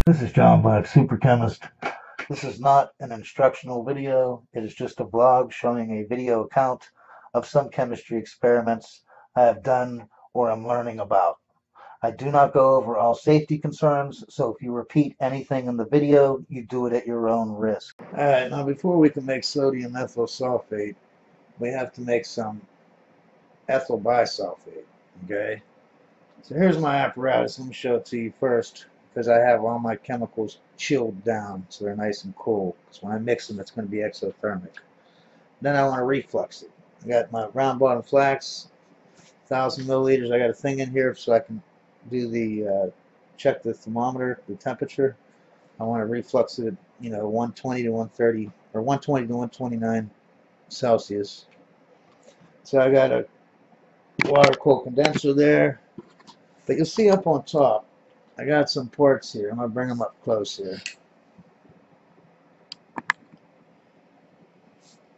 This is John Black, Super Chemist. This is not an instructional video. It is just a blog showing a video account of some chemistry experiments I have done or am learning about. I do not go over all safety concerns, so if you repeat anything in the video, you do it at your own risk. Alright, now before we can make sodium ethyl sulfate, we have to make some ethyl bisulfate, okay? So here's my apparatus. Let me show it to you first, because I have all my chemicals chilled down so they're nice and cool. Because when I mix them, it's going to be exothermic. Then I want to reflux it. I got my round bottom flask, 1,000 milliliters. I got a thing in here so I can do the check the thermometer, the temperature. I want to reflux it at 120 to 130 or 120 to 129 Celsius. So I got a water cooled condenser there. But you'll see up on top, I got some ports here. I'm going to bring them up close here.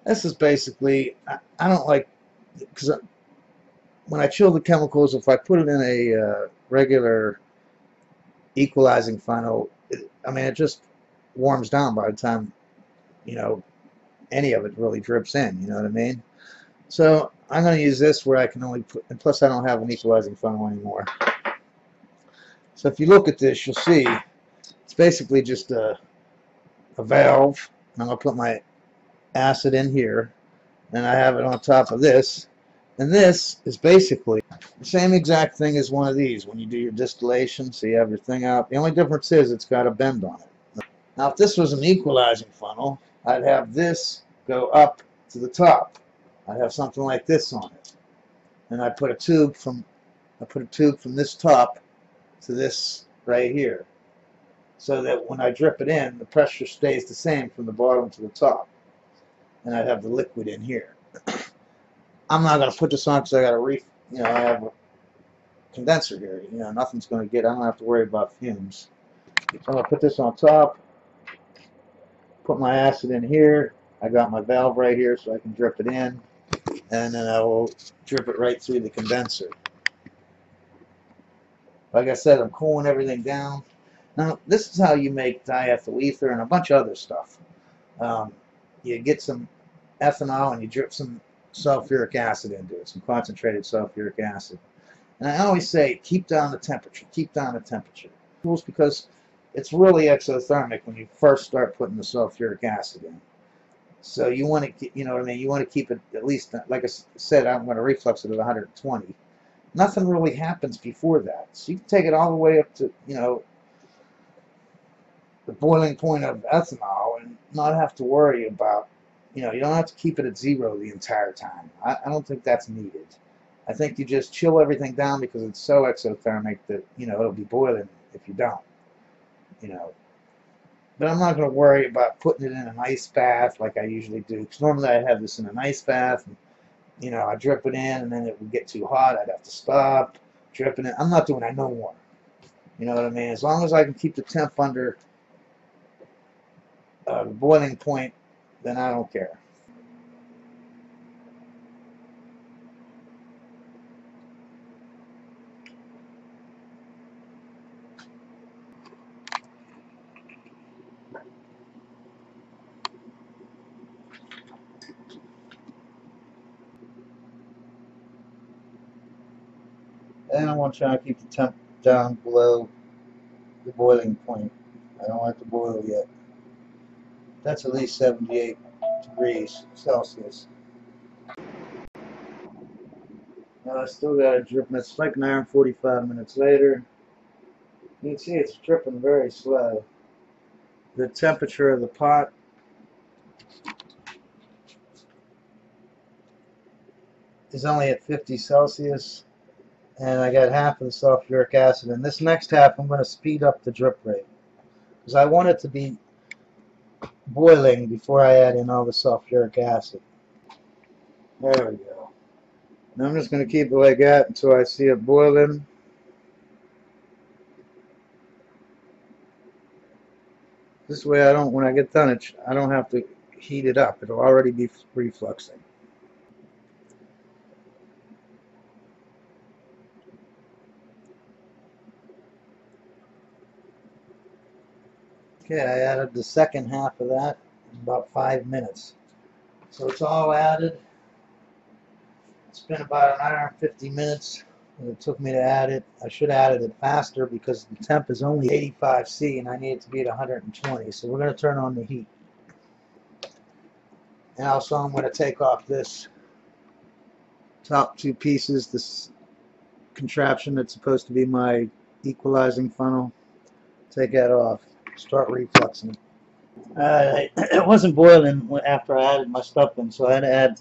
This is basically, I don't like, because when I chill the chemicals, if I put it in a regular equalizing funnel, it just warms down by the time, any of it really drips in, you know what I mean? So I'm going to use this where I can only put, and plus I don't have an equalizing funnel anymore. So if you look at this, you'll see it's basically just a valve. And I'm going to put my acid in here, and I have it on top of this. And this is basically the same exact thing as one of these when you do your distillation. So you have your thing out. The only difference is it's got a bend on it. Now if this was an equalizing funnel, I'd have this go up to the top. I'd have something like this on it. And I put a tube from this top to this right here, so that when I drip it in, the pressure stays the same from the bottom to the top. And I'd have the liquid in here. I'm not going to put this on because I got I have a condenser here. Nothing's going to get, I don't have to worry about fumes. So I'm going to put this on top, put my acid in here. I got my valve right here so I can drip it in, and then I will drip it right through the condenser. Like I said, I'm cooling everything down. Now, this is how you make diethyl ether and a bunch of other stuff. You get some ethanol and you drip some sulfuric acid into it, some concentrated sulfuric acid. And I always say, keep down the temperature, keep down the temperature. Because it's really exothermic when you first start putting the sulfuric acid in. So you want to, you want to keep it at least, like I said, I'm going to reflux it at 120. Nothing really happens before that. So you can take it all the way up to, the boiling point of ethanol and not have to worry about, you don't have to keep it at zero the entire time. I don't think that's needed. I think you just chill everything down because it's so exothermic that, it'll be boiling if you don't, But I'm not going to worry about putting it in an ice bath like I usually do. Because normally I have this in an ice bath and, I drip it in and then it would get too hot. I'd have to stop dripping it. I'm not doing that no more. You know what I mean? As long as I can keep the temp under the boiling point, then I don't care. And I want to try to keep the temp down below the boiling point. I don't want it to boil yet. That's at least 78 degrees Celsius. Now I still got it dripping. It's like an hour and 45 minutes later. You can see it's dripping very slow. The temperature of the pot is only at 50 Celsius. And I got half of the sulfuric acid. And this next half I'm going to speed up the drip rate, because I want it to be boiling before I add in all the sulfuric acid. There we go. Now I'm just going to keep it like that until I see it boiling. This way when I get done, I don't have to heat it up. It'll already be refluxing. Okay, I added the second half of that in about 5 minutes. So it's all added. It's been about an hour and 50 minutes. It took me to add it. I should have added it faster because the temp is only 85 C and I need it to be at 120. So we're going to turn on the heat. And also I'm going to take off this top two pieces, this contraption that's supposed to be my equalizing funnel. Take that off. Start refluxing. It wasn't boiling after I added my stuff in, so I had to add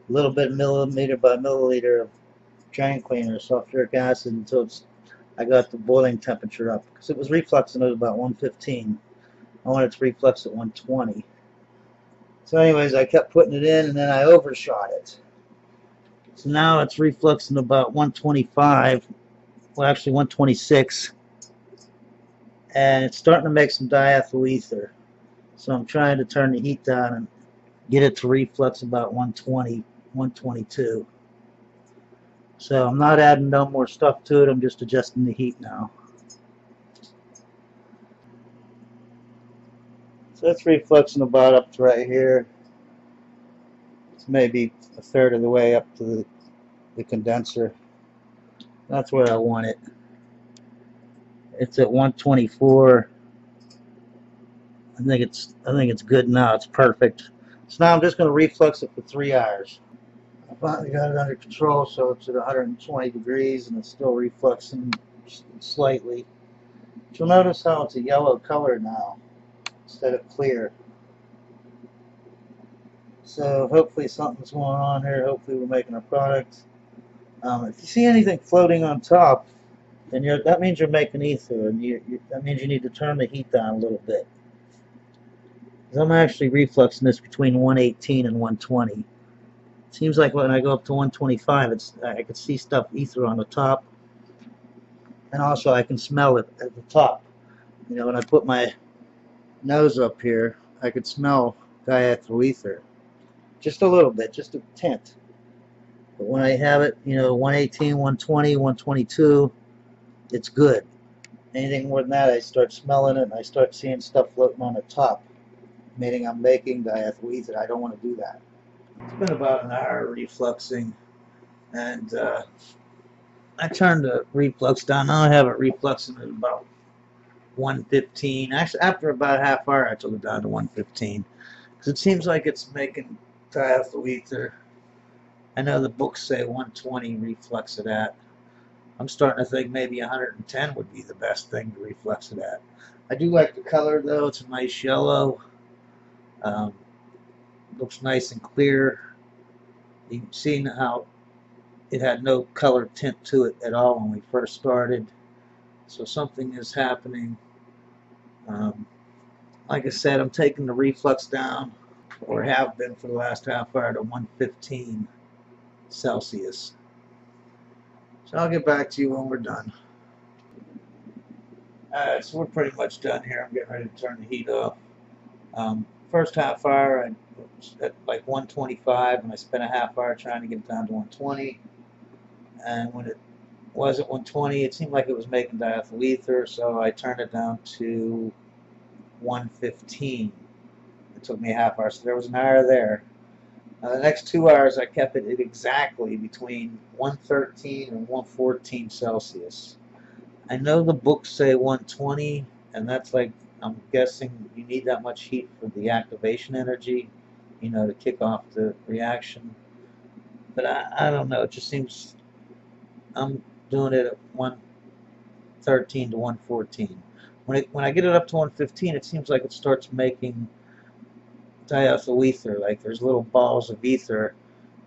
a little bit millimeter by milliliter of drain cleaner, sulfuric acid, until I got the boiling temperature up. Because it was refluxing at about 115. I wanted to reflux at 120. So anyways, I kept putting it in, and then I overshot it. So now it's refluxing about 125, well actually 126, and it's starting to make some diethyl ether. So I'm trying to turn the heat down and get it to reflux about 120, 122. So I'm not adding no more stuff to it, I'm just adjusting the heat now. So it's refluxing about up to right here. It's maybe a third of the way up to the condenser. That's where I want it. It's at 124. I think it's good now. It's perfect. So now I'm just going to reflux it for 3 hours. I finally got it under control, so it's at 120 degrees and it's still refluxing slightly. You'll notice how it's a yellow color now instead of clear. So hopefully something's going on here. Hopefully we're making a product. If you see anything floating on top, then that means you're making ether, and that means you need to turn the heat down a little bit. I'm actually refluxing this between 118 and 120. It seems like when I go up to 125, I can see stuff ether on the top, and also I can smell it at the top. You know, when I put my nose up here, I could smell diethyl ether. Just a little bit, just a tint. But when I have it, you know, 118, 120, 122, it's good. Anything more than that, I start smelling it and I start seeing stuff floating on the top, meaning I'm making diethyl ether. I don't want to do that. It's been about an hour refluxing, and I turned the reflux down. Now I have it refluxing at about 115. Actually, after about a half hour, I took it down to 115 because it seems like it's making diethyl ether. I know the books say 120 reflux it at. I'm starting to think maybe 110 would be the best thing to reflux it at. I do like the color though. It's a nice yellow. Looks nice and clear. You can see how it had no color tint to it at all when we first started. So something is happening. Like I said, I'm taking the reflux down, or have been for the last half hour, to 115 Celsius. So I'll get back to you when we're done. Alright, so we're pretty much done here. I'm getting ready to turn the heat off. First half hour, I was at like 125, and I spent a half hour trying to get it down to 120. And when it was at 120, it seemed like it was making diethyl ether, so I turned it down to 115. It took me a half hour, so there was an hour there. The next 2 hours, I kept it at exactly between 113 and 114 Celsius. I know the books say 120, and that's like, I'm guessing you need that much heat for the activation energy, you know, to kick off the reaction. But I don't know, it just seems I'm doing it at 113 to 114. When I get it up to 115, it seems like it starts making diethyl ether, like there's little balls of ether,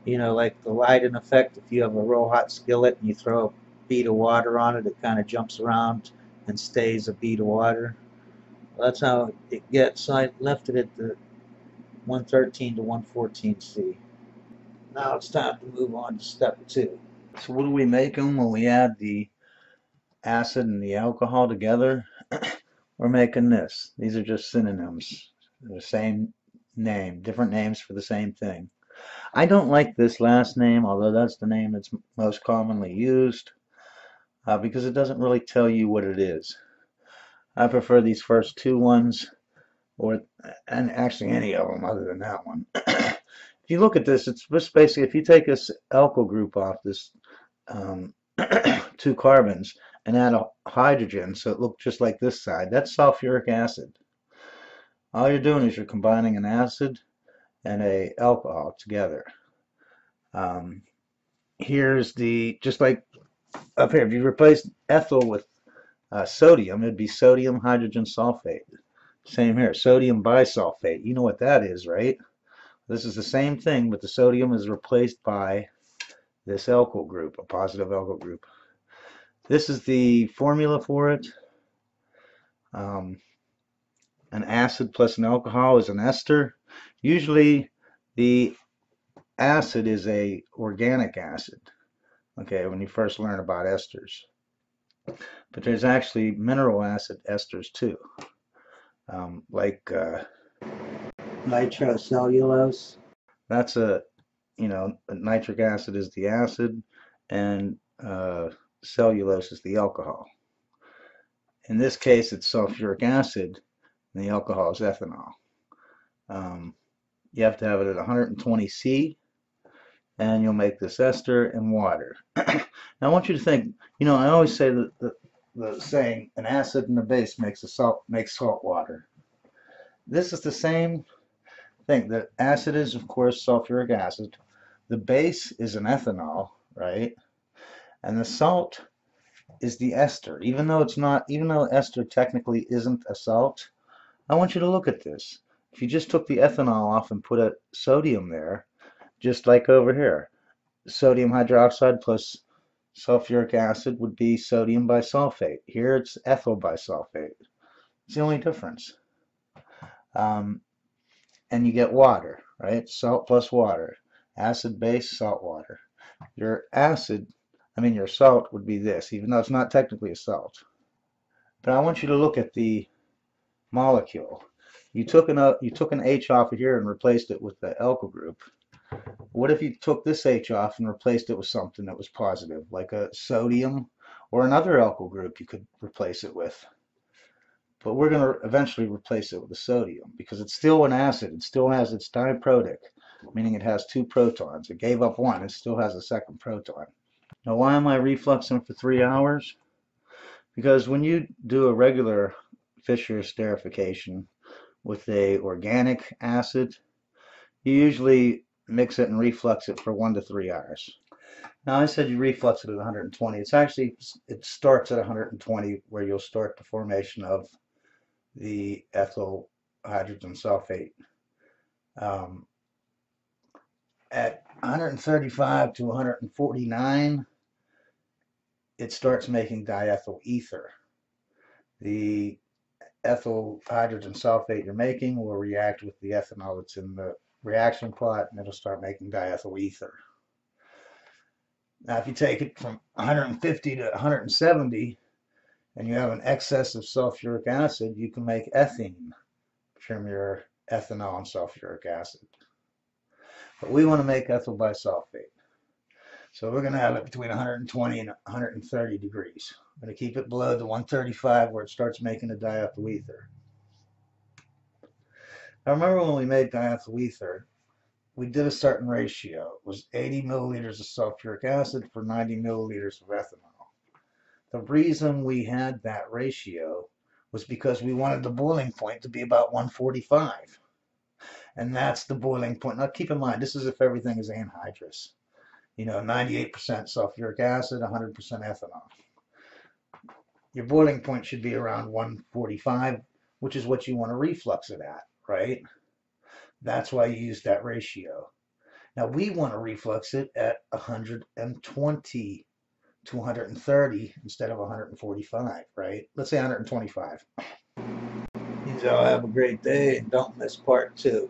you know, like the Leiden effect. If you have a real hot skillet and you throw a bead of water on it, it kind of jumps around and stays a bead of water. Well, that's how it gets. So I left it at the 113 to 114 C. Now it's time to move on to step 2. So what are we making when we add the acid and the alcohol together? We're making this. These are just synonyms. They're the same name, different names for the same thing. I don't like this last name, although that's the name that's most commonly used, because it doesn't really tell you what it is. I prefer these first two ones, and actually any of them other than that one. If you look at this, it's just basically if you take this alkyl group off this um, two carbons and add a hydrogen, so it looks just like this side, that's sulfuric acid. All you're doing is you're combining an acid and a alcohol together. Um, Here's just like up here, if you replace ethyl with sodium, it'd be sodium hydrogen sulfate. Same here, sodium bisulfate. You know what that is, right? This is the same thing, but the sodium is replaced by this alkyl group, a positive alkyl group. This is the formula for it. An acid plus an alcohol is an ester. Usually the acid is a organic acid, okay, when you first learn about esters. But there's actually mineral acid esters too, like nitrocellulose. That's nitric acid is the acid, and cellulose is the alcohol. In this case, it's sulfuric acid, and the alcohol is ethanol. You have to have it at 120 C, and you'll make this ester and water. Now, I want you to think, I always say that the saying, an acid and a base makes salt water. This is the same thing. The acid is, of course, sulfuric acid. The base is an ethanol, right? And the salt is the ester. Even though ester technically isn't a salt, I want you to look at this. If you just took the ethanol off and put a sodium there, just like over here, sodium hydroxide plus sulfuric acid would be sodium bisulfate. Here it's ethyl bisulfate. It's the only difference. And you get water, right? Salt plus water. Acid, base, salt, water. Your salt would be this, even though it's not technically a salt. But I want you to look at the molecule. You took an H off of here and replaced it with the alkyl group. What if you took this H off and replaced it with something that was positive, like a sodium or another alkyl group you could replace it with? But we're going to eventually replace it with a sodium because it's still an acid. It still has its diprotic, meaning it has two protons. It gave up one. It still has a second proton. Now, why am I refluxing for 3 hours? Because when you do a regular Fischer esterification with a organic acid, you usually mix it and reflux it for 1 to 3 hours. Now, I said you reflux it at 120. It starts at 120 where you'll start the formation of the ethyl hydrogen sulfate. At 135 to 149, it starts making diethyl ether. The ethyl hydrogen sulfate you're making will react with the ethanol that's in the reaction plot, and it'll start making diethyl ether. Now, if you take it from 150 to 170, and you have an excess of sulfuric acid, you can make ethene from your ethanol and sulfuric acid. But we want to make ethyl bisulfate. So we're going to have it between 120 and 130 degrees. We're going to keep it below the 135 where it starts making a diethyl ether. Now remember when we made diethyl ether, we did a certain ratio. It was 80 milliliters of sulfuric acid for 90 milliliters of ethanol. The reason we had that ratio was because we wanted the boiling point to be about 145. And that's the boiling point. Now keep in mind, this is if everything is anhydrous. 98% sulfuric acid, 100% ethanol. Your boiling point should be around 145, which is what you want to reflux it at, right? That's why you use that ratio. Now we want to reflux it at 120 to 130 instead of 145, right? Let's say 125. So have a great day and don't miss part 2.